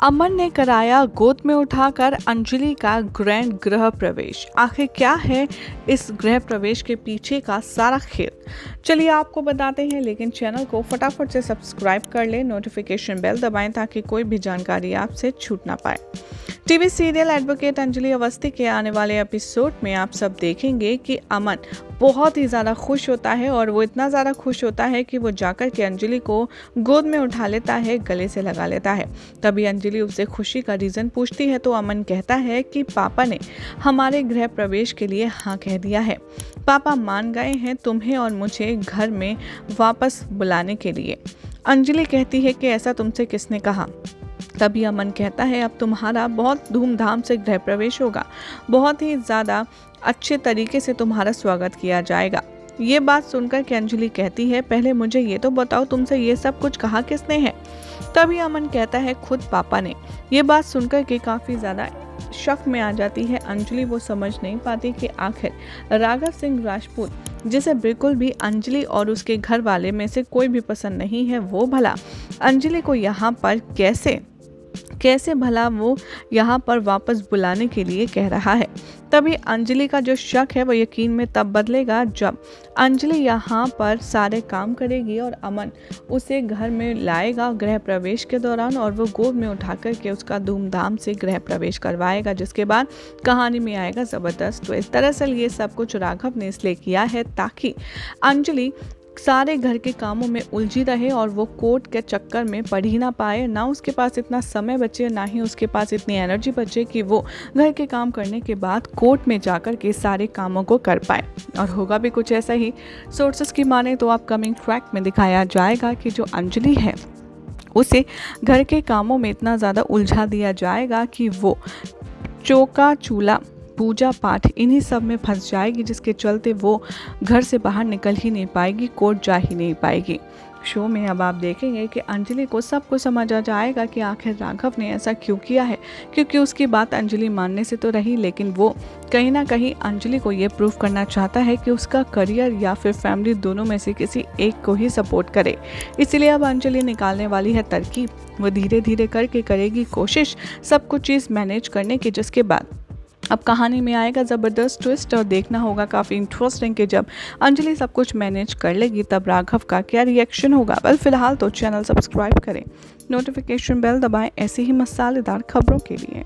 अमन ने कराया गोद में उठाकर अंजलि का ग्रैंड गृह प्रवेश। आखिर क्या है इस गृह प्रवेश के पीछे का सारा खेल, चलिए आपको बताते हैं। लेकिन चैनल को फटाफट से सब्सक्राइब कर ले, नोटिफिकेशन बेल दबाएं ताकि कोई भी जानकारी आपसे छूट ना पाए। TV serial advocate Anjali Awasthi के आने वाले एपिसोड में आप सब देखेंगे कि अमन बहुत ही ज़्यादा खुश होता है, और वो इतना ज़्यादा खुश होता है कि वो जाकर के अंजलि को गोद में उठा लेता है, गले से लगा लेता है। तभी अंजलि उससे खुशी का रीज़न पूछती है तो अमन कहता है कि पापा ने हमारे गृह प्रवेश के लिए हाँ कह दिया है। पापा मान गए हैं तुम्हें और मुझे घर में वापस बुलाने के लिए। अंजलि कहती है कि ऐसा तुमसे किसने कहा। तभी अमन कहता है अब तुम्हारा बहुत धूमधाम से गृह प्रवेश होगा, बहुत ही ज़्यादा अच्छे तरीके से तुम्हारा स्वागत किया जाएगा। ये बात सुनकर के अंजलि कहती है पहले मुझे ये तो बताओ तुमसे ये सब कुछ कहा किसने है। तभी अमन कहता है खुद पापा ने। ये बात सुनकर के काफ़ी ज़्यादा शक में आ जाती है अंजलि। वो समझ नहीं पाती कि आखिर राघव सिंह राजपूत, जिसे बिल्कुल भी अंजलि और उसके घर वाले में से कोई भी पसंद नहीं है, वो भला अंजलि को यहाँ पर कैसे भला वो यहाँ पर वापस बुलाने के लिए कह रहा है। तभी अंजलि का जो शक है वो यकीन में तब बदलेगा जब अंजलि यहाँ पर सारे काम करेगी और अमन उसे घर में लाएगा गृह प्रवेश के दौरान, और वो गोद में उठा कर के उसका धूमधाम से गृह प्रवेश करवाएगा, जिसके बाद कहानी में आएगा ज़बरदस्त ट्विस्ट। दरअसल ये सब कुछ राघव ने इसलिए किया है ताकि अंजलि सारे घर के कामों में उलझी रहे और वो कोर्ट के चक्कर में पड़ ही ना पाए। ना उसके पास इतना समय बचे, ना ही उसके पास इतनी एनर्जी बचे कि वो घर के काम करने के बाद कोर्ट में जाकर के सारे कामों को कर पाए। और होगा भी कुछ ऐसा ही। सोर्सेस की माने तो अपकमिंग ट्रैक में दिखाया जाएगा कि जो अंजलि है उसे घर के कामों में इतना ज़्यादा उलझा दिया जाएगा कि वो चौका चूल्हा पूजा पाठ इन्हीं सब में फंस जाएगी, जिसके चलते वो घर से बाहर निकल ही नहीं पाएगी, कोर्ट जा ही नहीं पाएगी। शो में अब आप देखेंगे कि अंजलि को सब कुछ समझ आ जाएगा कि आखिर राघव ने ऐसा क्यों किया है, क्योंकि उसकी बात अंजलि मानने से तो रही, लेकिन वो कहीं ना कहीं अंजलि को ये प्रूव करना चाहता है कि उसका करियर या फिर फैमिली दोनों में से किसी एक को ही सपोर्ट करे। इसीलिए अब अंजलि निकालने वाली है तरकीब। वो धीरे धीरे करके करेगी कोशिश सब कुछ चीज़ मैनेज करने की, जिसके बाद अब कहानी में आएगा ज़बरदस्त ट्विस्ट। और देखना होगा काफ़ी इंटरेस्टिंग कि जब अंजलि सब कुछ मैनेज कर लेगी तब राघव का क्या रिएक्शन होगा। वेल फिलहाल तो चैनल सब्सक्राइब करें, नोटिफिकेशन बेल दबाएं ऐसी ही मसालेदार खबरों के लिए।